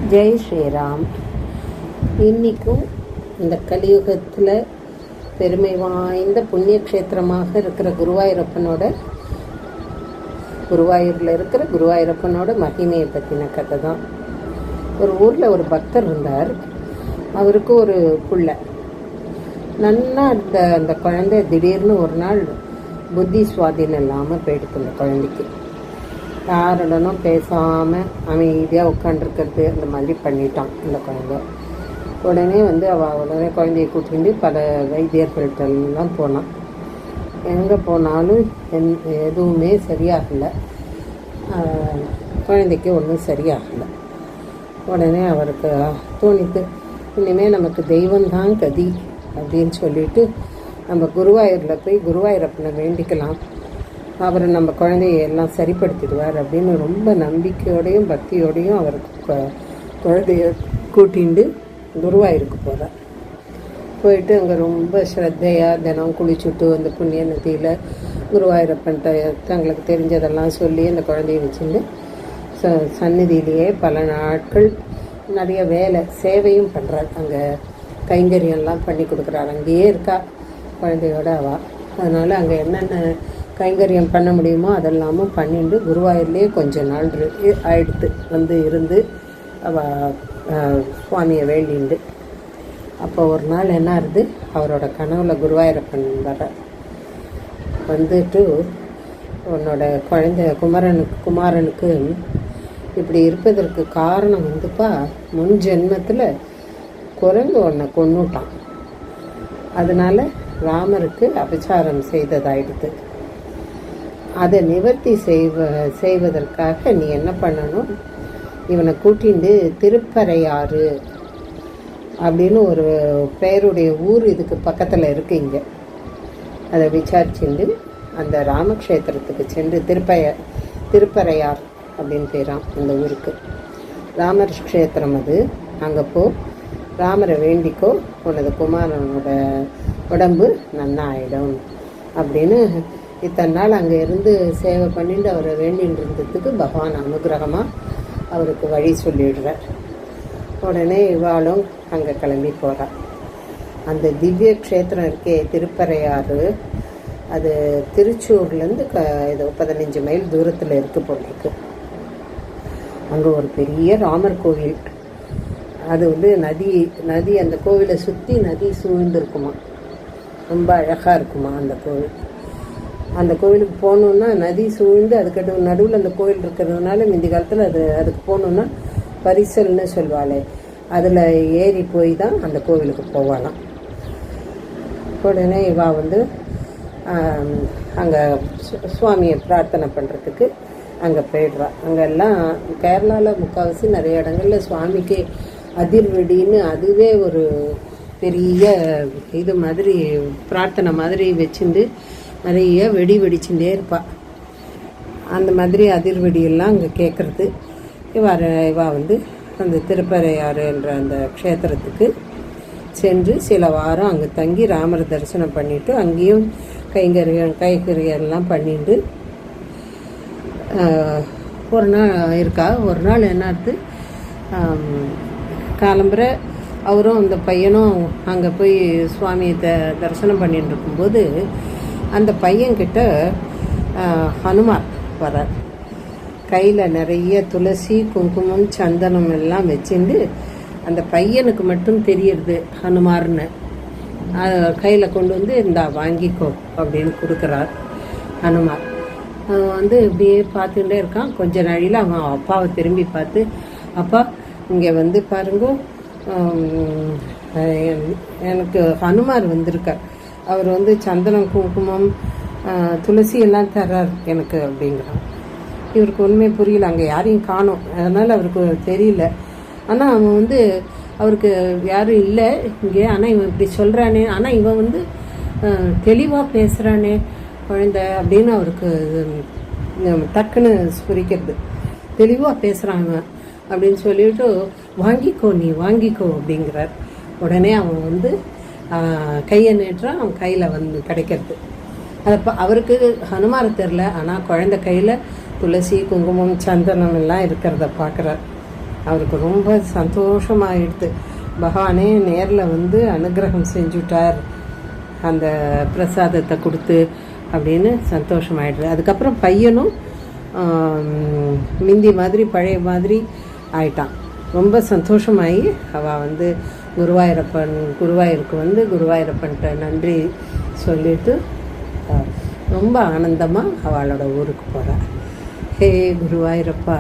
ஜெய் ஸ்ரீராம். இன்றைக்கும் இந்த கலியுகத்தில் பெருமை வாய்ந்த புண்ணிய க்ஷேத்திரமாக இருக்கிற குருவாயூரில் இருக்கிற குருவாயூரப்பனோட மகிமையை பற்றின கதை தான். ஒரு ஊரில் ஒரு பக்தர் இருந்தார். அவருக்கு ஒரு புள்ள நன்னா அந்த குழந்தை திடீர்னு ஒரு நாள் புத்தி சுவாதீனம் இல்லாமல் போயிடுது. அந்த குழந்தைக்கு யாருடனும் பேசாமல் அமைதியாக உட்காண்டிருக்கிறது அந்த மாதிரி பண்ணிட்டான் அந்த குழந்தை. உடனே உடனே குழந்தையை கூட்டிகிட்டு பல வைத்தியர்கள்ட்டெல்லாம் போனான். எங்கே போனாலும் எதுவுமே சரியாகலை. குழந்தைக்கு ஒன்றும் சரியாகலை. உடனே அவருக்கு தோணித்து, இனிமேல் நமக்கு தெய்வம்தான் கதி அப்படின்னு சொல்லிட்டு நம்ம குருவாயூரில் போய் குருவாயூரப்பனை வேண்டிக்கலாம், அவர் நம்ம குழந்தைய எல்லாம் சரிப்படுத்திடுவார் அப்படின்னு ரொம்ப நம்பிக்கையோடையும் பக்தியோடையும் அவருக்கு குழந்தைய கூட்டிகிட்டு குருவாயூருக்கு போகிறார். போயிட்டு அங்கே ரொம்ப ஸ்ரத்தையாக தினம் குளிச்சுட்டு அந்த புண்ணிய நதியில் குருவாயூரப்பன்ட்ட தங்களுக்கு தெரிஞ்சதெல்லாம் சொல்லி அந்த குழந்தைய வச்சுட்டு சந்நிதியிலேயே பல நாட்கள் நிறைய வேலை சேவையும் பண்ணுறார். அங்கே கைங்கரியெல்லாம் பண்ணி கொடுக்குறாரு. அங்கேயே இருக்கா குழந்தையோட அதனால் அங்கே என்னென்ன கைங்கரியம் பண்ண முடியுமோ அதெல்லாமும் பண்ணிட்டு குருவாயூர்லேயே கொஞ்ச நாள் ஆயிடுத்து இருந்து சுவாமியை வேண்டிண்டு. அப்போ ஒரு நாள் என்ன ஆகுது, அவரோட கனவுல குருவாயூரப்பன் வர வந்துட்டு, உன்னோட குழந்தை குமாரனுக்கு இப்படி இருப்பதற்கு காரணம் முன் ஜென்மத்தில் குரங்கு ஒன்றை கொன்னுட்டான், அதனால் ராமருக்கு அபச்சாரம் செய்ததாயிடுது. அதை நிவர்த்தி செய்வதற்காக நீ என்ன பண்ணணும், இவனை கூட்டிட்டு திருப்பரையாறு அப்படின்னு ஒரு பெயருடைய ஊர் இதுக்கு பக்கத்தில் இருக்கு. இங்கே அதை விசாரிச்சுண்டு அந்த ராமக்ஷேத்திரத்துக்கு சென்று திருப்பரையார் அப்படின்னு பேராம் அந்த ஊருக்கு. ராமர் க்ஷேத்திரம் அது. அங்கே ராமரை வேண்டிக்கோ, உனது குமாரனோட உடம்பு நன்னா ஆயிடும் அப்படின்னு இத்தனை நாள் அங்கே இருந்து சேவை பண்ணிட்டு அவரை வேண்டின்னு இருந்ததுக்கு பகவான் அனுகிரகமாக அவருக்கு வழி சொல்லிடுறார். உடனே இவாளும் அங்கே கிளம்பி போகிறார். அந்த திவ்ய க்ஷேத்திரம் இருக்கே திருப்பரையாறு, அது திருச்சூர்லேருந்து இது 15 மைல் தூரத்தில் இருக்கு போட்டிருக்கு. அங்கே ஒரு பெரிய ராமர் கோவில். அது நதி அந்த கோவிலை சுற்றி நதி சூழ்ந்துருக்குமா, ரொம்ப அழகாக இருக்குமா அந்த கோவில். அந்த கோவிலுக்கு போகணுன்னா நதி சூழ்ந்து அதுக்கிட்ட நடுவில் அந்த கோவில் இருக்கிறதுனால முந்தி காலத்தில் அதுக்கு போகணுன்னா பரிசல்னு சொல்வாளே, அதில் ஏறி போய் தான் அந்த கோவிலுக்கு போவாளாம். உடனே இவா அங்கே சுவாமியை பிரார்த்தனை பண்ணுறதுக்கு அங்கே போயிடுறா. அங்கெல்லாம் கேரளாவில் முக்கால்வாசி நிறைய இடங்களில் சுவாமிக்கு அதிர்வெடின்னு அதுவே ஒரு பெரிய இது மாதிரி பிரார்த்தனை மாதிரி வச்சுட்டு நிறைய வெடிச்சுட்டே இருப்பாள். அந்த மாதிரி அதிர்வெடியெல்லாம் அங்கே கேட்குறது. இவா அந்த திருப்பரையாறு என்ற அந்த க்ஷேத்திரத்துக்கு சென்று சில வாரம் அங்கே தங்கி ராமரை தரிசனம் பண்ணிவிட்டு அங்கேயும் கைகரியெல்லாம் பண்ணிட்டு ஒரு நாள் இருக்கா. ஒரு நாள் என்னாச்சு, காலம்புற அவரும் அந்த பையனும் அங்கே போய் சுவாமியை தரிசனம் பண்ணிட்டு இருக்கும்போது அந்த பையன்கிட்ட ஹனுமார் வரார். கையில் நிறைய துளசி குங்குமம் சந்தனம் எல்லாம் வச்சுட்டு அந்த பையனுக்கு மட்டும் தெரியறது ஹனுமார்னு. கையில் கொண்டு இந்தா வாங்கிக்கோ அப்படின்னு கொடுக்குறார் ஹனுமார். அவன் இப்படியே பார்த்துட்டே இருக்கான். கொஞ்ச நாளையில் அவன் அப்பாவை திரும்பி பார்த்து, அப்பா இங்கே பாருங்க, எனக்கு ஹனுமார் வந்திருக்கார், அவர் சந்தனம் குங்குமம் துளசி எல்லாம் தர்றார் எனக்கு அப்படிங்கிறான். இவருக்கு ஒன்றுமே புரியல, அங்கே யாரையும் காணோம், அதனால் அவருக்கு தெரியல. ஆனால் அவன் அவருக்கு யாரும் இல்லை இங்கே. ஆனால் இவன் இப்படி சொல்கிறானே, ஆனால் இவன் தெளிவாக பேசுகிறானே குழந்தை அப்படின்னு அவருக்கு டக்குன்னு ஸ்புரிக்கிறது. தெளிவாக பேசுகிறாங்க அப்படின்னு சொல்லிட்டு, நீ வாங்கிக்கோ அப்படிங்கிறார். உடனே அவன் கையை நீட்டுறான். அவன் கையில் கிடைக்கிறது. அவருக்கு ஹனுமாரை தெரில, ஆனால் குழந்தை கையில் துளசி குங்குமம் சந்தனம் எல்லாம் இருக்கிறத பார்க்குறார். அவருக்கு ரொம்ப சந்தோஷமாகிடுது. பகவானே நேரில் வந்து அனுகிரகம் செஞ்சுட்டார் அந்த பிரசாதத்தை கொடுத்து அப்படின்னு சந்தோஷமாயிடுது. அதுக்கப்புறம் பையனும் மிந்தி மாதிரி பழைய மாதிரி ஆயிட்டான். ரொம்ப சந்தோஷமாகி அவள் வந்து குருவாயூருக்கு வந்து குருவாயூரப்பன்ட்ட நன்றி சொல்லிட்டு ரொம்ப ஆனந்தமாக அவளோட ஊருக்கு போகிறாள். ஹே குருவாயூரப்பா.